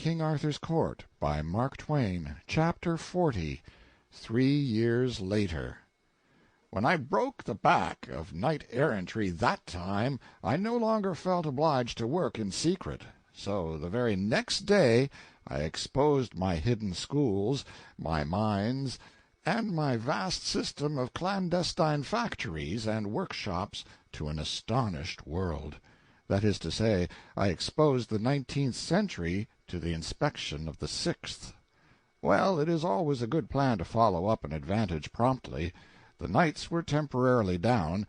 King Arthur's Court, by Mark Twain, Chapter 40, 3 Years Later. When I broke the back of knight-errantry that time, I no longer felt obliged to work in secret. So the very next day I exposed my hidden schools, my mines, and my vast system of clandestine factories and workshops to an astonished world. That is to say, I exposed the 19th century to the inspection of the 6th. Well, it is always a good plan to follow up an advantage promptly. The knights were temporarily down,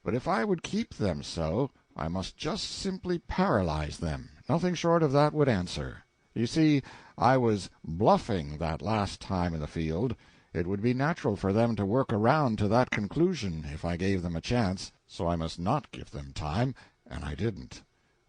but if I would keep them so, I must just simply paralyze them. Nothing short of that would answer. You see, I was bluffing that last time in the field. It would be natural for them to work around to that conclusion if I gave them a chance, so I must not give them time, and I didn't.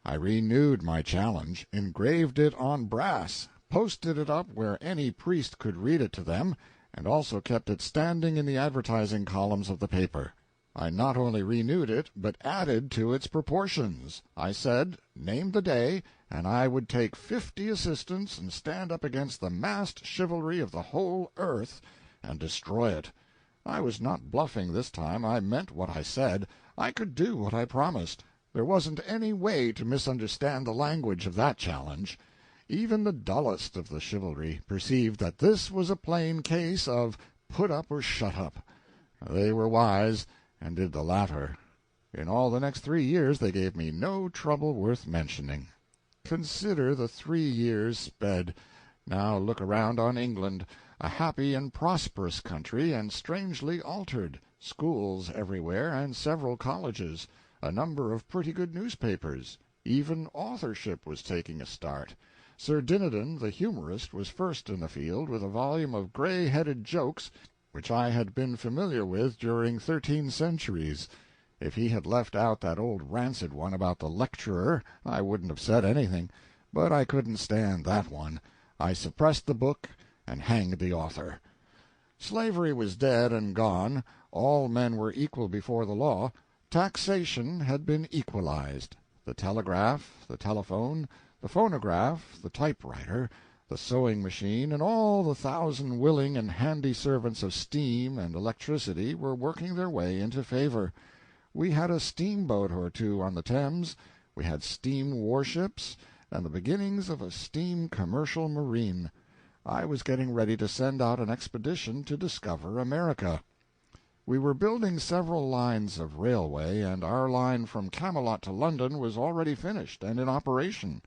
I renewed my challenge, engraved it on brass, posted it up where any priest could read it to them, and also kept it standing in the advertising columns of the paper. I not only renewed it, but added to its proportions. I said, name the day, and I would take 50 assistants and stand up against the massed chivalry of the whole earth and destroy it. I was not bluffing this time. I meant what I said. I could do what I promised. There wasn't any way to misunderstand the language of that challenge. Even the dullest of the chivalry perceived that this was a plain case of put up or shut up. They were wise, and did the latter. In all the next 3 years they gave me no trouble worth mentioning. Consider the 3 years sped. Now look around on England, a happy and prosperous country, and strangely altered. Schools everywhere, and several colleges, a number of pretty good newspapers. Even authorship was taking a start. Sir Dinadan, the humorist, was first in the field with a volume of gray-headed jokes which I had been familiar with during 13 centuries. If he had left out that old rancid one about the lecturer, I wouldn't have said anything, but I couldn't stand that one. I suppressed the book and hanged the author. Slavery was dead and gone. All men were equal before the law. Taxation had been equalized. The telegraph, the telephone, the phonograph, the typewriter, the sewing machine, and all the 1,000 willing and handy servants of steam and electricity were working their way into favor. We had a steamboat or two on the Thames, we had steam warships, and the beginnings of a steam commercial marine. I was getting ready to send out an expedition to discover America. We were building several lines of railway, and our line from Camelot to London was already finished and in operation.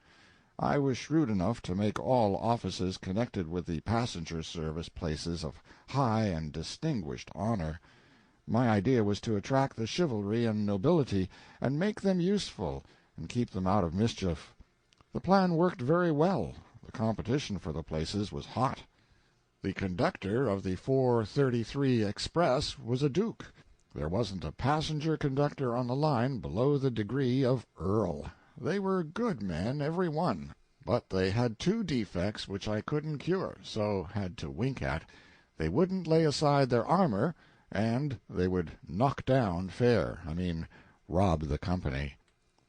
I was shrewd enough to make all offices connected with the passenger service places of high and distinguished honor. My idea was to attract the chivalry and nobility, and make them useful, and keep them out of mischief. The plan worked very well. The competition for the places was hot. The conductor of the 4:33 express was a duke. There wasn't a passenger conductor on the line below the degree of earl. They were good men, every one, but they had 2 defects which I couldn't cure, so had to wink at. They wouldn't lay aside their armor, and they would knock down fare, rob the company.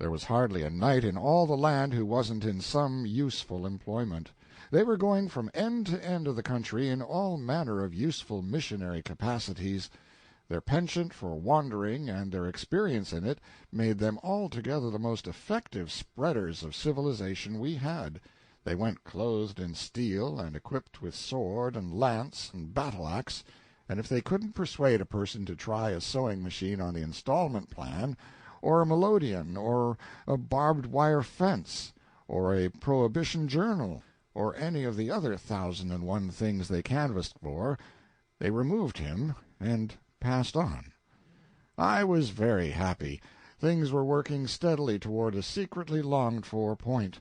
There was hardly a knight in all the land who wasn't in some useful employment. They were going from end to end of the country in all manner of useful missionary capacities. Their penchant for wandering and their experience in it made them altogether the most effective spreaders of civilization we had. They went clothed in steel and equipped with sword and lance and battle-axe, and if they couldn't persuade a person to try a sewing machine on the installment plan, or a melodeon, or a barbed-wire fence, or a prohibition journal, or any of the other 1,001 things they canvassed for, they removed him and passed on. I was very happy. Things were working steadily toward a secretly longed-for point.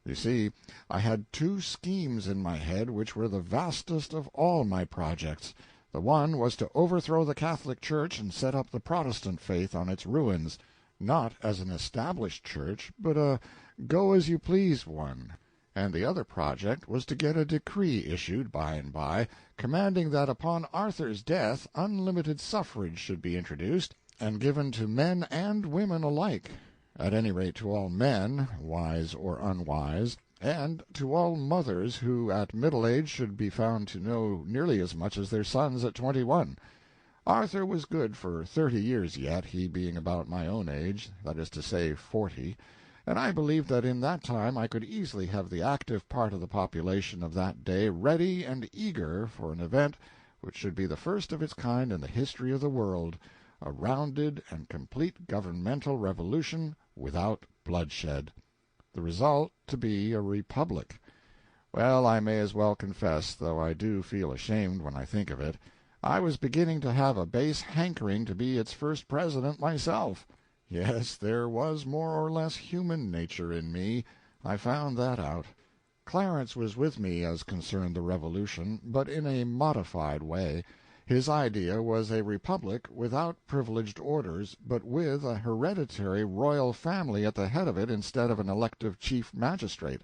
You see, I had 2 schemes in my head which were the vastest of all my projects. The one was to overthrow the Catholic Church and set up the Protestant faith on its ruins, not as an established church, but a go-as-you-please one. And the other project was to get a decree issued by and by, commanding that upon Arthur's death unlimited suffrage should be introduced, and given to men and women alike, at any rate to all men, wise or unwise, and to all mothers who at middle age should be found to know nearly as much as their sons at 21. Arthur was good for 30 years yet, he being about my own age, that is to say 40, and I believed that in that time I could easily have the active part of the population of that day ready and eager for an event which should be the first of its kind in the history of the world, a rounded and complete governmental revolution without bloodshed. The result to be a republic. Well, I may as well confess, though I do feel ashamed when I think of it, I was beginning to have a base hankering to be its first president myself. Yes, there was more or less human nature in me. I found that out. Clarence was with me as concerned the Revolution, but in a modified way. His idea was a republic without privileged orders, but with a hereditary royal family at the head of it instead of an elective chief magistrate.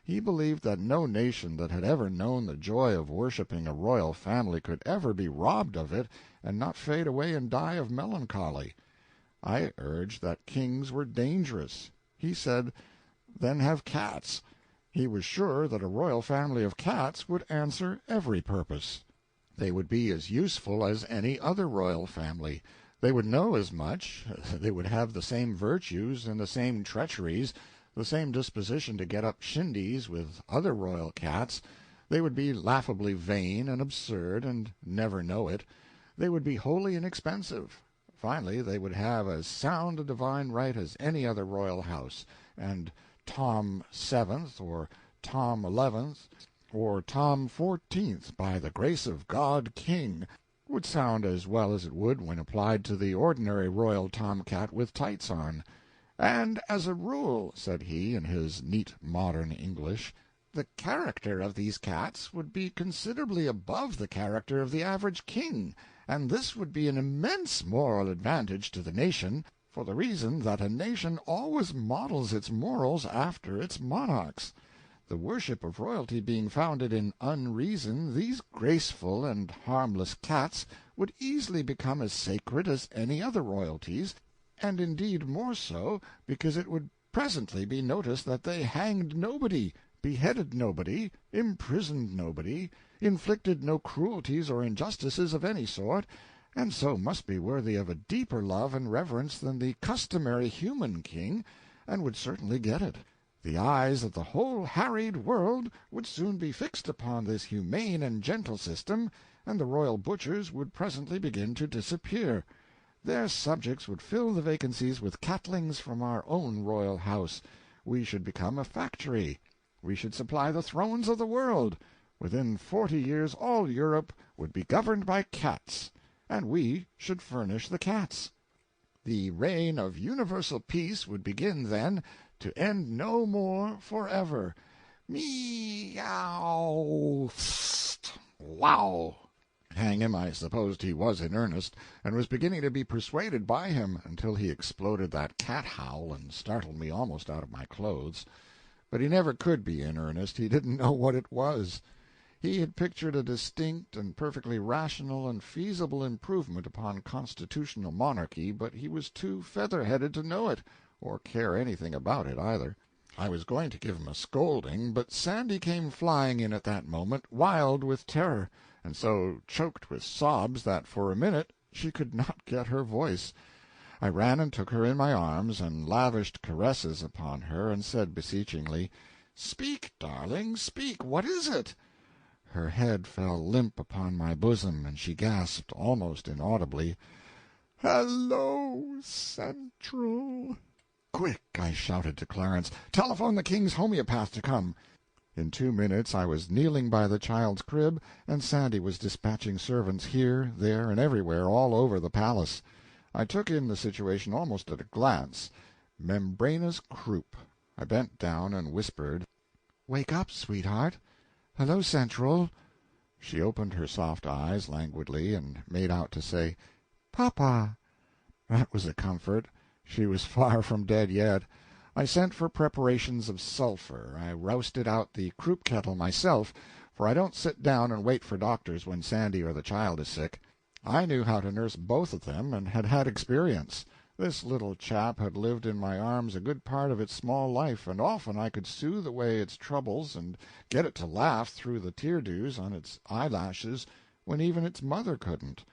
He believed that no nation that had ever known the joy of worshiping a royal family could ever be robbed of it and not fade away and die of melancholy. I urged that kings were dangerous. He said, then have cats. He was sure that a royal family of cats would answer every purpose. They would be as useful as any other royal family. They would know as much. They would have the same virtues and the same treacheries, the same disposition to get up shindies with other royal cats. They would be laughably vain and absurd, and never know it. They would be wholly inexpensive. Finally, they would have as sound a divine right as any other royal house, and Tom 7th, or Tom 11th, or Tom 14th, by the grace of God King, would sound as well as it would when applied to the ordinary royal tomcat with tights on. And as a rule, said he, in his neat modern English, the character of these cats would be considerably above the character of the average king, and this would be an immense moral advantage to the nation, for the reason that a nation always models its morals after its monarchs. The worship of royalty being founded in unreason, these graceful and harmless cats would easily become as sacred as any other royalties, and indeed more so, because it would presently be noticed that they hanged nobody, beheaded nobody, imprisoned nobody, inflicted no cruelties or injustices of any sort, and so must be worthy of a deeper love and reverence than the customary human king, and would certainly get it. The eyes of the whole harried world would soon be fixed upon this humane and gentle system, and the royal butchers would presently begin to disappear. Their subjects would fill the vacancies with catlings from our own royal house. We should become a factory. We should supply the thrones of the world. Within 40 years all Europe would be governed by cats, and we should furnish the cats. The reign of universal peace would begin then, to end no more forever. Meow! Wow! Hang him, I supposed he was in earnest, and was beginning to be persuaded by him, until he exploded that cat-howl and startled me almost out of my clothes. But he never could be in earnest. He didn't know what it was. He had pictured a distinct and perfectly rational and feasible improvement upon constitutional monarchy, but he was too feather-headed to know it, or care anything about it either. I was going to give him a scolding, but Sandy came flying in at that moment, wild with terror, and so choked with sobs that for a minute she could not get her voice. I ran and took her in my arms, and lavished caresses upon her, and said beseechingly, "Speak, darling, speak! What is it?" Her head fell limp upon my bosom, and she gasped, almost inaudibly, "Hello, Central!" "Quick!" I shouted to Clarence. "Telephone the king's homeopath to come." In 2 minutes I was kneeling by the child's crib, and Sandy was dispatching servants here, there, and everywhere, all over the palace. I took in the situation almost at a glance. Membranous croup. I bent down and whispered, "Wake up, sweetheart. Hello, Central." She opened her soft eyes languidly, and made out to say, "Papa." That was a comfort. She was far from dead yet. I sent for preparations of sulphur. I rousted out the croup kettle myself, for I don't sit down and wait for doctors when Sandy or the child is sick. I knew how to nurse both of them, and had had experience. This little chap had lived in my arms a good part of its small life, and often I could soothe away its troubles and get it to laugh through the tear-dews on its eyelashes when even its mother couldn't.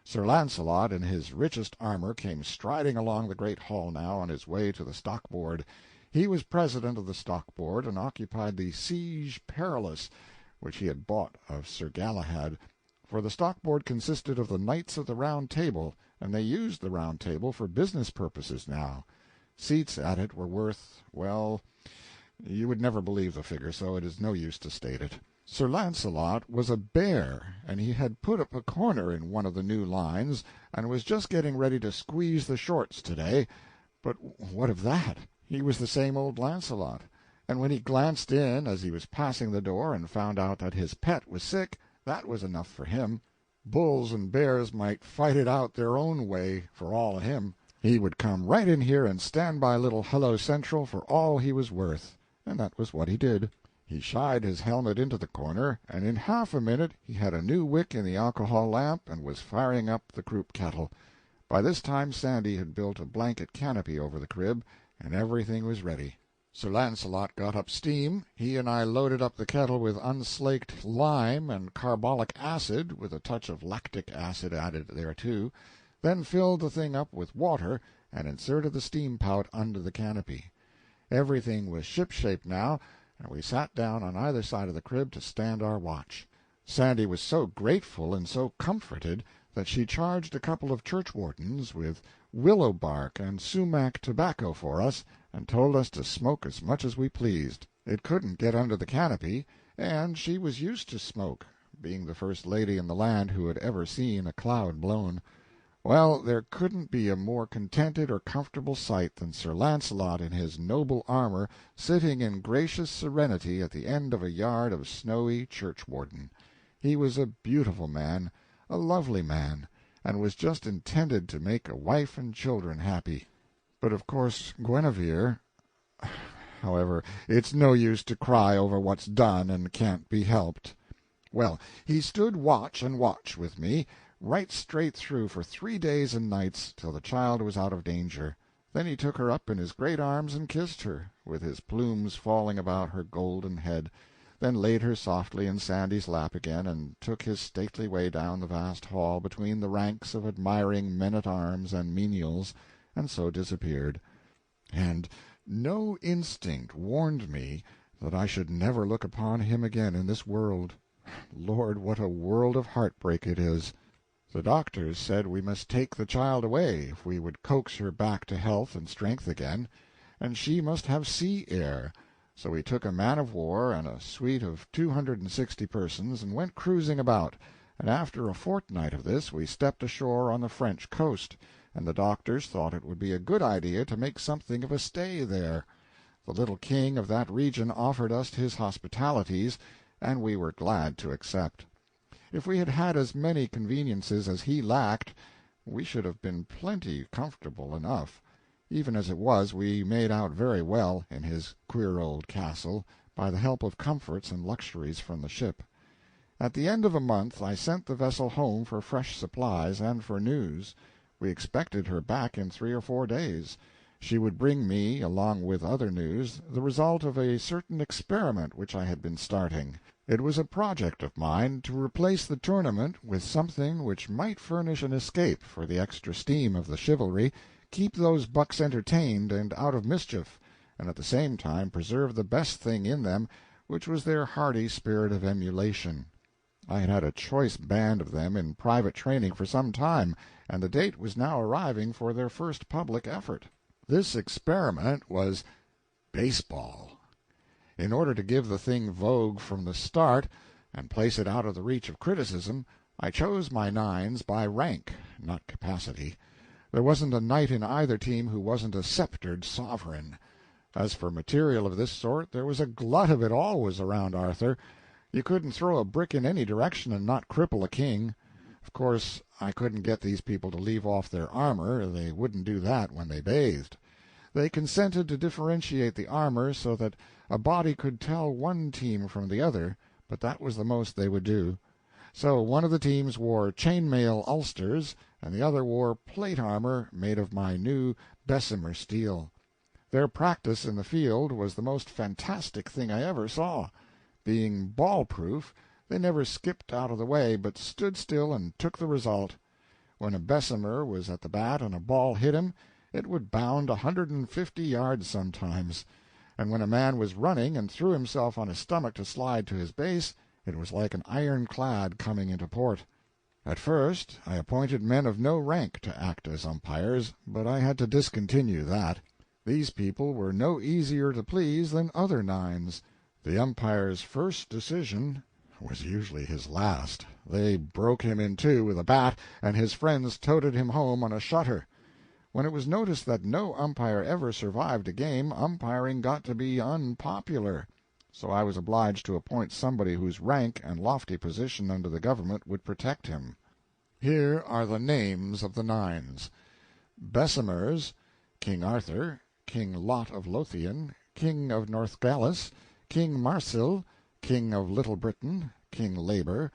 Sir Launcelot, in his richest armor, came striding along the great hall now on his way to the stock-board. He was president of the stock-board, and occupied the Siege Perilous, which he had bought of Sir Galahad, for the stock-board consisted of the Knights of the Round Table, and they used the Round Table for business purposes now. Seats at it were worth, well, you would never believe the figure, so it is no use to state it. Sir Launcelot was a bear, and he had put up a corner in one of the new lines, and was just getting ready to squeeze the shorts today. But what of that? He was the same old Launcelot, and when he glanced in as he was passing the door and found out that his pet was sick, that was enough for him. Bulls and bears might fight it out their own way, for all of him. He would come right in here and stand by little Hello Central for all he was worth, and that was what he did. He shied his helmet into the corner, and in half a minute he had a new wick in the alcohol lamp and was firing up the croup kettle. By this time Sandy had built a blanket canopy over the crib, and everything was ready. Sir Launcelot got up steam. He and I loaded up the kettle with unslaked lime and carbolic acid, with a touch of lactic acid added thereto, then filled the thing up with water and inserted the steam-pout under the canopy. Everything was ship-shape now, and we sat down on either side of the crib to stand our watch. Sandy was so grateful and so comforted that she charged a couple of churchwardens with willow bark and sumac tobacco for us, and told us to smoke as much as we pleased. It couldn't get under the canopy, and she was used to smoke, being the first lady in the land who had ever seen a cloud blown. Well, there couldn't be a more contented or comfortable sight than Sir Launcelot in his noble armor, sitting in gracious serenity at the end of a yard of snowy churchwarden. He was a beautiful man, a lovely man, and was just intended to make a wife and children happy. But of course Guinevere—however, it's no use to cry over what's done and can't be helped. Well, he stood watch and watch with me, right straight through for 3 days and nights, till the child was out of danger. Then he took her up in his great arms and kissed her, with his plumes falling about her golden head, then laid her softly in Sandy's lap again, and took his stately way down the vast hall between the ranks of admiring men-at-arms and menials, and so disappeared. And no instinct warned me that I should never look upon him again in this world. Lord, what a world of heartbreak it is! The doctors said we must take the child away if we would coax her back to health and strength again, and she must have sea air. So we took a man-of-war and a suite of 260 persons and went cruising about, and after a fortnight of this we stepped ashore on the French coast, and the doctors thought it would be a good idea to make something of a stay there. The little king of that region offered us his hospitalities, and we were glad to accept. If we had had as many conveniences as he lacked, we should have been plenty comfortable enough. Even as it was, we made out very well in his queer old castle, by the help of comforts and luxuries from the ship. At the end of a month I sent the vessel home for fresh supplies and for news. We expected her back in 3 or 4 days. She would bring me, along with other news, the result of a certain experiment which I had been starting. It was a project of mine to replace the tournament with something which might furnish an escape for the extra steam of the chivalry, keep those bucks entertained and out of mischief, and at the same time preserve the best thing in them, which was their hearty spirit of emulation. I had had a choice band of them in private training for some time, and the date was now arriving for their first public effort. This experiment was baseball. In order to give the thing vogue from the start, and place it out of the reach of criticism, I chose my nines by rank, not capacity. There wasn't a knight in either team who wasn't a sceptred sovereign. As for material of this sort, there was a glut of it always around Arthur. You couldn't throw a brick in any direction and not cripple a king. Of course, I couldn't get these people to leave off their armor. They wouldn't do that when they bathed. They consented to differentiate the armor so that a body could tell one team from the other, but that was the most they would do. So one of the teams wore chain-mail ulsters, and the other wore plate armor made of my new Bessemer steel. Their practice in the field was the most fantastic thing I ever saw. Being ball-proof, they never skipped out of the way, but stood still and took the result. When a Bessemer was at the bat and a ball hit him, it would bound 150 yards sometimes, and when a man was running and threw himself on his stomach to slide to his base, it was like an ironclad coming into port. At first I appointed men of no rank to act as umpires, but I had to discontinue that. These people were no easier to please than other nines. The umpire's first decision was usually his last. They broke him in two with a bat, and his friends toted him home on a shutter. When it was noticed that no umpire ever survived a game, umpiring got to be unpopular. So I was obliged to appoint somebody whose rank and lofty position under the government would protect him. Here are the names of the nines: Bessemers, King Arthur, King Lot of Lothian, King of Northgalis, King Marsil, King of Little Britain, King Labor,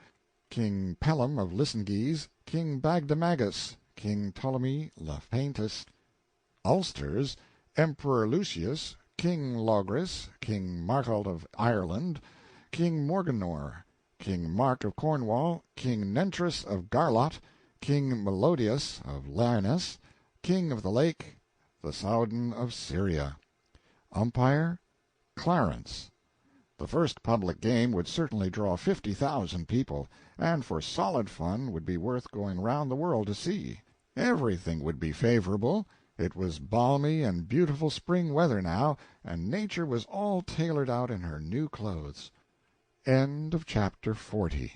King Pelham of Lisengese, King Bagdemagus, King Ptolemy Lephaintus, Ulsters, Emperor Lucius, King Logris, King Martald of Ireland, King Morganor, King Mark of Cornwall, King Nentrus of Garlot, King Melodius of Lyonesse, King of the Lake, the Saudin of Syria. Umpire, Clarence. The first public game would certainly draw 50,000 people, and for solid fun would be worth going round the world to see. Everything would be favorable. It was balmy and beautiful spring weather now, and nature was all tailored out in her new clothes. End of chapter 40.